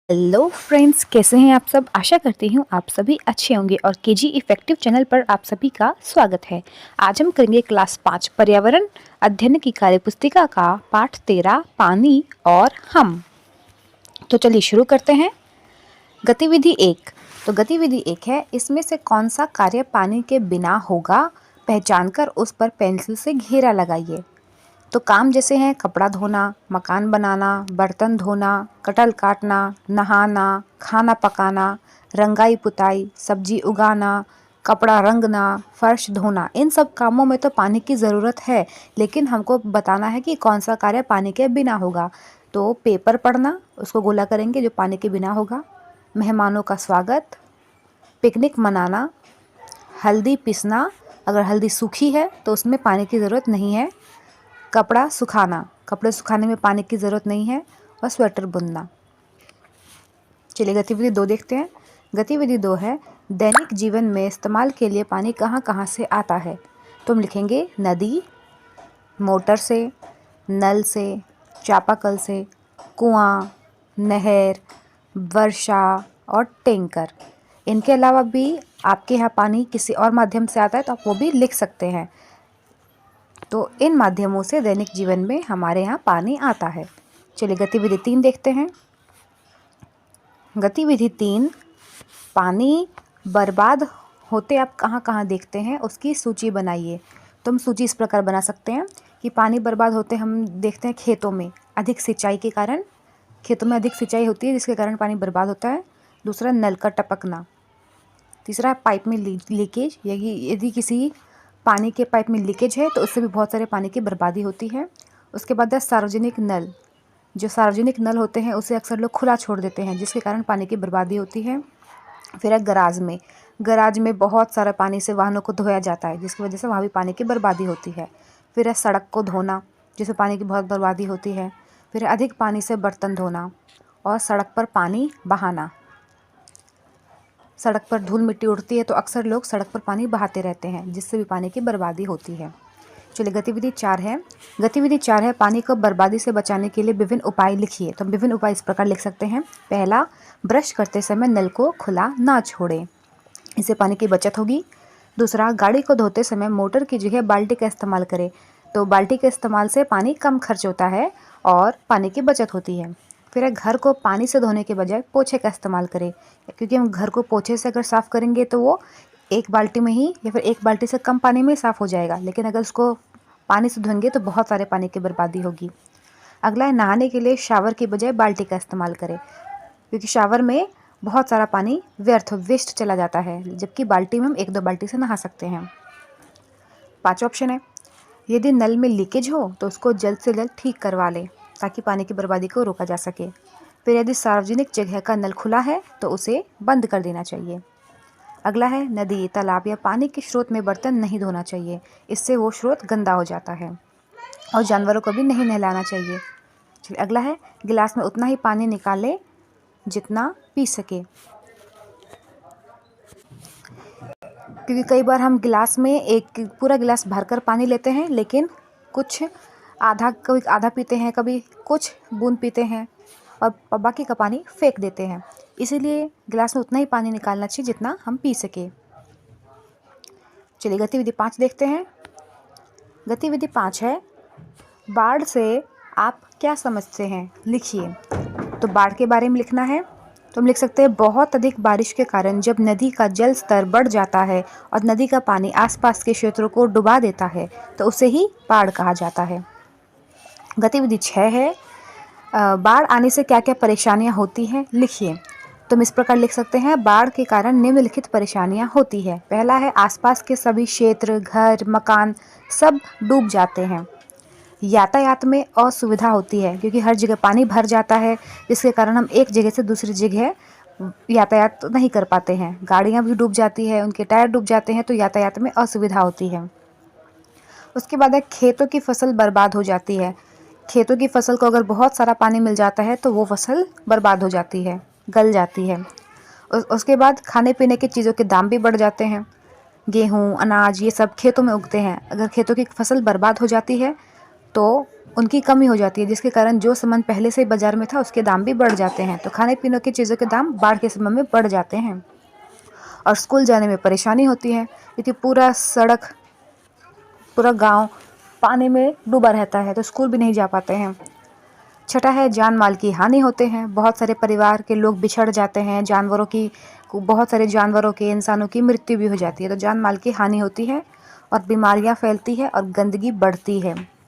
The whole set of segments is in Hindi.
हेलो फ्रेंड्स, कैसे हैं आप सब। आशा करती हूँ आप सभी अच्छे होंगे और केजी इफेक्टिव चैनल पर आप सभी का स्वागत है। आज हम करेंगे क्लास 5 पर्यावरण अध्ययन की कार्यपुस्तिका का पाठ 13 पानी और हम। तो चलिए शुरू करते हैं। गतिविधि 1। तो गतिविधि 1 है, इसमें से कौन सा कार्य पानी के बिना होगा, पहचानकर उस पर पेंसिल से घेरा लगाइए। तो काम जैसे हैं कपड़ा धोना, मकान बनाना, बर्तन धोना, कटहल काटना, नहाना, खाना पकाना, रंगाई पुताई, सब्जी उगाना, कपड़ा रंगना, फर्श धोना। इन सब कामों में तो पानी की ज़रूरत है, लेकिन हमको बताना है कि कौन सा कार्य पानी के बिना होगा। तो पेपर पढ़ना, उसको गोला करेंगे जो पानी के बिना होगा। मेहमानों का स्वागत, पिकनिक मनाना, हल्दी पीसना, अगर हल्दी सूखी है तो उसमें पानी की ज़रूरत नहीं है। कपड़ा सुखाना, कपड़े सुखाने में पानी की ज़रूरत नहीं है। और स्वेटर बुनना। चलिए गतिविधि 2 देखते हैं। गतिविधि 2 है, दैनिक जीवन में इस्तेमाल के लिए पानी कहाँ कहाँ से आता है। तो हम लिखेंगे नदी, मोटर से, नल से, चापाकल से, कुआं, नहर, वर्षा और टैंकर। इनके अलावा भी आपके यहाँ पानी किसी और माध्यम से आता है तो आप वो भी लिख सकते हैं। तो इन माध्यमों से दैनिक जीवन में हमारे यहाँ पानी आता है। चलिए गतिविधि 3 देखते हैं। गतिविधि 3, पानी बर्बाद होते आप कहाँ कहाँ देखते हैं, उसकी सूची बनाइए। तो हम सूची इस प्रकार बना सकते हैं कि पानी बर्बाद होते हम देखते हैं खेतों में, अधिक सिंचाई के कारण। खेतों में अधिक सिंचाई होती है जिसके कारण पानी बर्बाद होता है। दूसरा, नल का टपकना। तीसरा, पाइप में लीकेज, यदि किसी पानी के पाइप में लीकेज है तो उससे भी बहुत सारे पानी की बर्बादी होती है। उसके बाद है सार्वजनिक नल। जो सार्वजनिक नल होते हैं उसे अक्सर लोग खुला छोड़ देते हैं जिसके कारण पानी की बर्बादी होती है। फिर है गराज में। गराज में बहुत सारा पानी से वाहनों को धोया जाता है जिसकी वजह से वहाँ भी पानी की बर्बादी होती है। फिर है सड़क को धोना, जिससे पानी की बहुत बर्बादी होती है। फिर है अधिक पानी से बर्तन धोना और सड़क पर पानी बहाना। सड़क पर धूल मिट्टी उड़ती है तो अक्सर लोग सड़क पर पानी बहाते रहते हैं जिससे भी पानी की बर्बादी होती है। चलिए गतिविधि 4 है। गतिविधि 4 है, पानी को बर्बादी से बचाने के लिए विभिन्न उपाय लिखिए। तो हम विभिन्न उपाय इस प्रकार लिख सकते हैं। पहला, ब्रश करते समय नल को खुला ना छोड़ें, इससे पानी की बचत होगी। दूसरा, गाड़ी को धोते समय मोटर की जगह बाल्टी का इस्तेमाल करें। तो बाल्टी के इस्तेमाल से पानी कम खर्च होता है और पानी की बचत होती है। फिर है, घर को पानी से धोने के बजाय पोछे का इस्तेमाल करें, क्योंकि हम घर को पोछे से अगर साफ़ करेंगे तो वो एक बाल्टी में ही या फिर एक बाल्टी से कम पानी में साफ़ हो जाएगा, लेकिन अगर उसको पानी से धोएंगे तो बहुत सारे पानी की बर्बादी होगी। अगला है, नहाने के लिए शावर की बजाय बाल्टी का इस्तेमाल करें, क्योंकि शावर में बहुत सारा पानी वेस्ट चला जाता है, जबकि बाल्टी में हम 1-2 बाल्टी से नहा सकते हैं। 5वां ऑप्शन है, यदि नल में लीकेज हो तो उसको जल्द से जल्द ठीक करवा लें ताकि पानी की बर्बादी को रोका जा सके। फिर यदि सार्वजनिक जगह का नल खुला है तो उसे बंद कर देना चाहिए। अगला है, नदी, तालाब या पानी के स्रोत में बर्तन नहीं धोना चाहिए, इससे वो स्रोत गंदा हो जाता है। और जानवरों को भी नहीं नहलाना चाहिए। चलिए अगला है, गिलास में उतना ही पानी निकालें जितना पी सके, क्योंकि कई बार हम गिलास में एक पूरा गिलास भरकर पानी लेते हैं, लेकिन कुछ कभी आधा पीते हैं, कभी कुछ बूंद पीते हैं और बाकी का पानी फेंक देते हैं। इसीलिए गिलास में उतना ही पानी निकालना चाहिए जितना हम पी सके। चलिए गतिविधि 5 देखते हैं। गतिविधि 5 है, बाढ़ से आप क्या समझते हैं, लिखिए। तो बाढ़ के बारे में लिखना है तो हम लिख सकते हैं, बहुत अधिक बारिश के कारण जब नदी का जल स्तर बढ़ जाता है और नदी का पानी आसपास के क्षेत्रों को डुबा देता है तो उसे ही बाढ़ कहा जाता है। गतिविधि 6 है, बाढ़ आने से क्या क्या परेशानियां होती हैं, लिखिए। तो हम इस प्रकार लिख सकते हैं, बाढ़ के कारण निम्नलिखित परेशानियां होती है। पहला है, आसपास के सभी क्षेत्र, घर, मकान सब डूब जाते हैं। यातायात में असुविधा होती है क्योंकि हर जगह पानी भर जाता है, जिसके कारण हम एक जगह से दूसरी जगह यातायात नहीं कर पाते हैं। गाड़ियाँ भी डूब जाती है, उनके टायर डूब जाते हैं, तो यातायात में असुविधा होती है। उसके बाद है, खेतों की फसल बर्बाद हो जाती है। खेतों की फसल को अगर बहुत सारा पानी मिल जाता है तो वो फसल बर्बाद हो जाती है, गल जाती है। उसके बाद खाने पीने की चीज़ों के दाम भी बढ़ जाते हैं। गेहूँ, अनाज ये सब खेतों में उगते हैं, अगर खेतों की फसल बर्बाद हो जाती है तो उनकी कमी हो जाती है, जिसके कारण जो सामान पहले से बाज़ार में था उसके दाम भी बढ़ जाते हैं। तो खाने पीने की चीज़ों के दाम बाढ़ के समय में बढ़ जाते हैं। और स्कूल जाने में परेशानी होती है, क्योंकि पूरा सड़क, पूरा गांव पानी में डूबा रहता है, तो स्कूल भी नहीं जा पाते हैं। छठा है, जान माल की हानि होते हैं। बहुत सारे परिवार के लोग बिछड़ जाते हैं, बहुत सारे जानवरों के, इंसानों की मृत्यु भी हो जाती है। तो जान माल की हानि होती है और बीमारियां फैलती है और गंदगी बढ़ती है।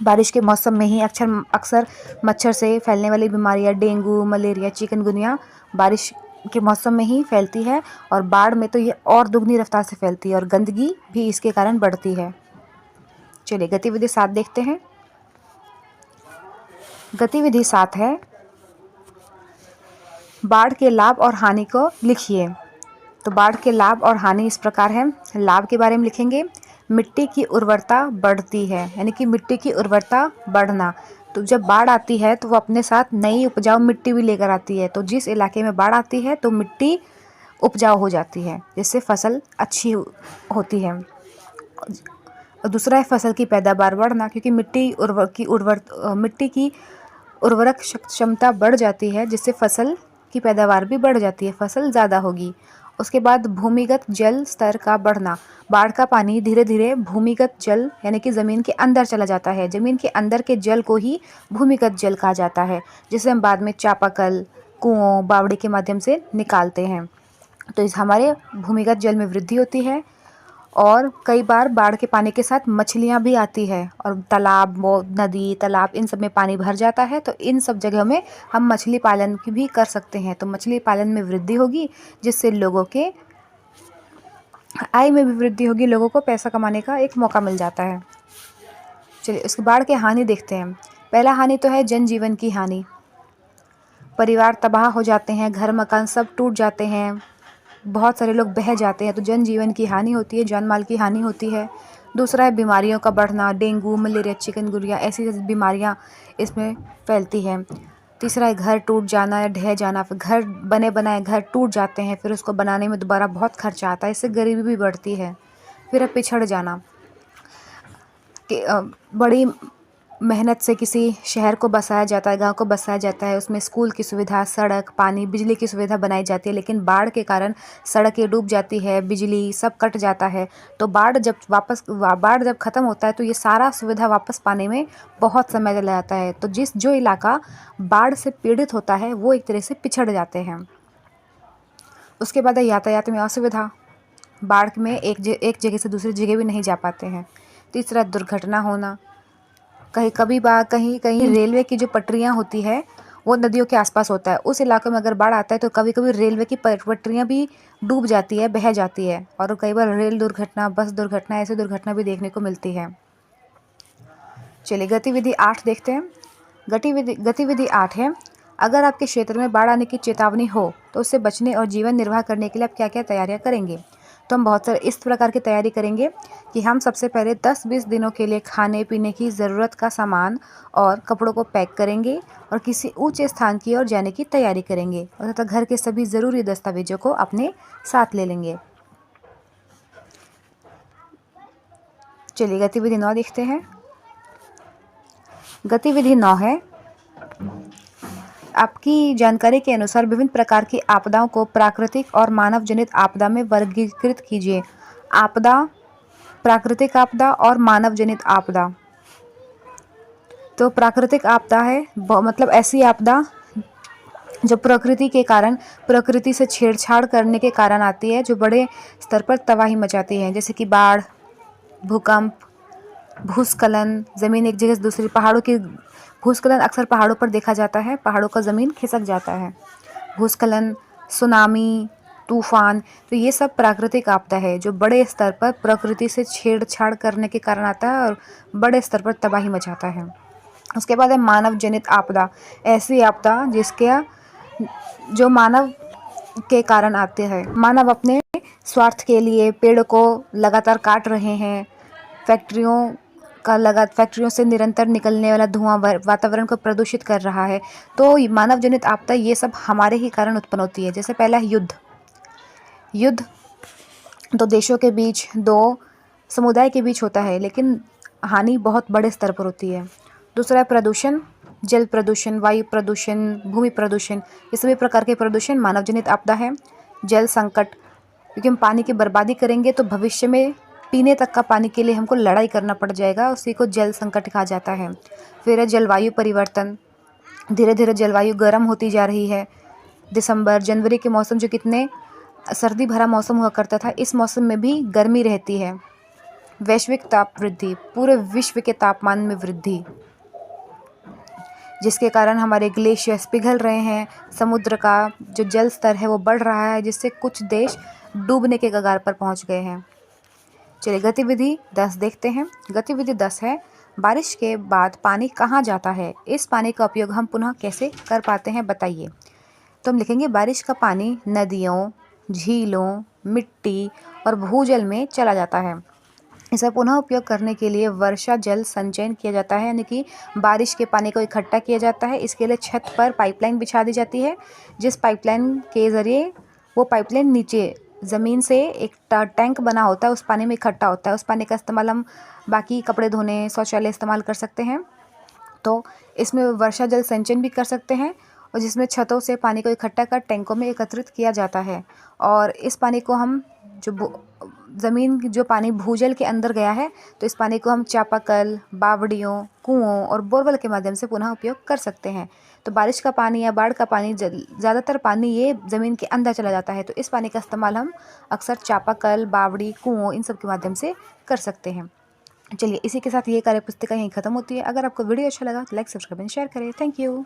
बारिश के मौसम में ही अक्सर मच्छर से फैलने वाली बीमारियां, डेंगू, मलेरिया, चिकनगुनिया बारिश के मौसम में ही फैलती है। और बाढ़ में तो ये और दुगनी रफ्तार से फैलती है और गंदगी भी इसके कारण बढ़ती है। चलिए गतिविधि 7 देखते हैं। गतिविधि 7 है, बाढ़ के लाभ और हानि को लिखिए। तो बाढ़ के लाभ और हानि इस प्रकार है। लाभ के बारे में लिखेंगे, मिट्टी की उर्वरता बढ़ती है, यानी कि मिट्टी की उर्वरता बढ़ना। तो जब बाढ़ आती है तो वो अपने साथ नई उपजाऊ मिट्टी भी लेकर आती है। तो जिस इलाके में बाढ़ आती है तो मिट्टी उपजाऊ हो जाती है, जिससे फसल अच्छी होती है। और दूसरा है फसल की पैदावार बढ़ना, क्योंकि मिट्टी की उर्वरक क्षमता बढ़ जाती है, जिससे फसल की पैदावार भी बढ़ जाती है, फसल ज़्यादा होगी। उसके बाद भूमिगत जल स्तर का बढ़ना। बाढ़ का पानी धीरे धीरे भूमिगत जल यानी कि ज़मीन के अंदर चला जाता है। ज़मीन के अंदर के जल को ही भूमिगत जल कहा जाता है, जिसे हम बाद में चापाकल, कुओं, बावड़ी के माध्यम से निकालते हैं। तो इस हमारे भूमिगत जल में वृद्धि होती है। और कई बार बाढ़ के पानी के साथ मछलियाँ भी आती है, और नदी, तालाब, इन सब में पानी भर जाता है। तो इन सब जगहों में हम मछली पालन की भी कर सकते हैं। तो मछली पालन में वृद्धि होगी, जिससे लोगों के आय में भी वृद्धि होगी, लोगों को पैसा कमाने का एक मौका मिल जाता है। चलिए उसके बाढ़ के हानि देखते हैं। पहला हानि तो है जनजीवन की हानि। परिवार तबाह हो जाते हैं, घर मकान सब टूट जाते हैं, बहुत सारे लोग बह जाते हैं। तो जनजीवन की हानि होती है, जान माल की हानि होती है। दूसरा है बीमारियों का बढ़ना, डेंगू, मलेरिया, चिकनगुनिया ऐसी बीमारियां इसमें फैलती हैं। तीसरा है घर टूट जाना या ढह जाना। फिर घर बने बनाए घर टूट जाते हैं, फिर उसको बनाने में दोबारा बहुत खर्चा आता है, इससे गरीबी भी बढ़ती है। फिर है पिछड़ जाना, कि बड़ी मेहनत से किसी शहर को बसाया जाता है, गांव को बसाया जाता है, उसमें स्कूल की सुविधा, सड़क, पानी, बिजली की सुविधा बनाई जाती है, लेकिन बाढ़ के कारण सड़कें डूब जाती है, बिजली सब कट जाता है। तो बाढ़ जब ख़त्म होता है तो ये सारा सुविधा वापस पाने में बहुत समय लग जाता है। तो जो इलाका बाढ़ से पीड़ित होता है वो एक तरह से पिछड़ जाते हैं। उसके बाद है यातायात में असुविधा। बाढ़ में एक जगह से दूसरी जगह भी नहीं जा पाते हैं। तीसरा, दुर्घटना होना। कहीं कहीं रेलवे की जो पटरियां होती है वो नदियों के आसपास होता है। उस इलाके में अगर बाढ़ आता है तो कभी कभी रेलवे की पटरियां भी डूब जाती है, बह जाती है, और कई बार रेल दुर्घटना, बस दुर्घटना, ऐसी दुर्घटना भी देखने को मिलती है। चलिए गतिविधि 8 देखते हैं। गतिविधि 8 है, अगर आपके क्षेत्र में बाढ़ आने की चेतावनी हो तो उससे बचने और जीवन निर्वाह करने के लिए आप क्या क्या तैयारियां करेंगे। तो हम बहुत सारे इस प्रकार की तैयारी करेंगे कि हम सबसे पहले 10-20 दिनों के लिए खाने पीने की ज़रूरत का सामान और कपड़ों को पैक करेंगे और किसी ऊंचे स्थान की ओर जाने की तैयारी करेंगे, और तथा घर के सभी ज़रूरी दस्तावेजों को अपने साथ ले लेंगे। चलिए गतिविधि 9 देखते हैं। गतिविधि 9 है, आपकी जानकारी के अनुसार विभिन्न प्रकार की आपदाओं को प्राकृतिक और मानव जनित आपदा में वर्गीकृत कीजिए। आपदा, प्राकृतिक आपदा और मानव जनित आपदा। तो प्राकृतिक आपदा है मतलब ऐसी आपदा जो प्रकृति से छेड़छाड़ करने के कारण आती है, जो बड़े स्तर पर तबाही मचाती है, जैसे कि बाढ़, भूकंप, भूस्खलन, ज़मीन एक जगह से दूसरी, भूस्खलन अक्सर पहाड़ों पर देखा जाता है, पहाड़ों का ज़मीन खिसक जाता है। भूस्खलन, सुनामी, तूफान, तो ये सब प्राकृतिक आपदा है जो बड़े स्तर पर प्रकृति से छेड़छाड़ करने के कारण आता है और बड़े स्तर पर तबाही मचाता है। उसके बाद है मानव जनित आपदा, ऐसी आपदा जो मानव के कारण आते हैं। मानव अपने स्वार्थ के लिए पेड़ को लगातार काट रहे हैं, फैक्ट्रियों से निरंतर निकलने वाला धुआं वातावरण को प्रदूषित कर रहा है। तो मानव जनित आपदा ये सब हमारे ही कारण उत्पन्न होती है। जैसे पहला युद्ध दो देशों के बीच, दो समुदाय के बीच होता है, लेकिन हानि बहुत बड़े स्तर पर होती है। दूसरा है प्रदूषण, जल प्रदूषण, वायु प्रदूषण, भूमि प्रदूषण, ये सभी प्रकार के प्रदूषण मानव जनित आपदा है। जल संकट, क्योंकि हम पानी की बर्बादी करेंगे तो भविष्य में पीने तक का पानी के लिए हमको लड़ाई करना पड़ जाएगा, उसी को जल संकट कहा जाता है। फिर है जलवायु परिवर्तन, धीरे धीरे जलवायु गर्म होती जा रही है। दिसंबर जनवरी के मौसम जो कितने सर्दी भरा मौसम हुआ करता था, इस मौसम में भी गर्मी रहती है। वैश्विक ताप वृद्धि, पूरे विश्व के तापमान में वृद्धि, जिसके कारण हमारे ग्लेशियर्स पिघल रहे हैं, समुद्र का जो जल स्तर है वो बढ़ रहा है, जिससे कुछ देश डूबने के कगार पर पहुंच गए हैं। चलिए गतिविधि 10 देखते हैं। गतिविधि 10 है, बारिश के बाद पानी कहाँ जाता है, इस पानी का उपयोग हम पुनः कैसे कर पाते हैं बताइए। तो हम लिखेंगे बारिश का पानी नदियों, झीलों, मिट्टी और भूजल में चला जाता है। इसका पुनः उपयोग करने के लिए वर्षा जल संचयन किया जाता है, यानी कि बारिश के पानी को इकट्ठा किया जाता है। इसके लिए छत पर पाइपलाइन बिछा दी जाती है, जिस पाइपलाइन के ज़रिए वो पाइपलाइन नीचे ज़मीन से एक टैंक बना होता है, उस पानी में इकट्ठा होता है। उस पानी का इस्तेमाल हम बाकी कपड़े धोने, शौचालय इस्तेमाल कर सकते हैं। तो इसमें वर्षा जल संचयन भी कर सकते हैं, और जिसमें छतों से पानी को इकट्ठा कर टैंकों में एकत्रित किया जाता है। और इस पानी को हम जो ज़मीन जो पानी भूजल के अंदर गया है, तो इस पानी को हम चापाकल, बावड़ियों, कुओं और बोरवेल के माध्यम से पुनः उपयोग कर सकते हैं। तो बारिश का पानी या बाढ़ का पानी, ज़्यादातर पानी ये ज़मीन के अंदर चला जाता है, तो इस पानी का इस्तेमाल हम अक्सर चापाकल, बावड़ी, कुओं, इन सब के माध्यम से कर सकते हैं। चलिए इसी के साथ ये कार्यपुस्तिका यहीं ख़त्म होती है। अगर आपको वीडियो अच्छा लगा तो लाइक, सब्सक्राइब एंड शेयर करें। Thank you.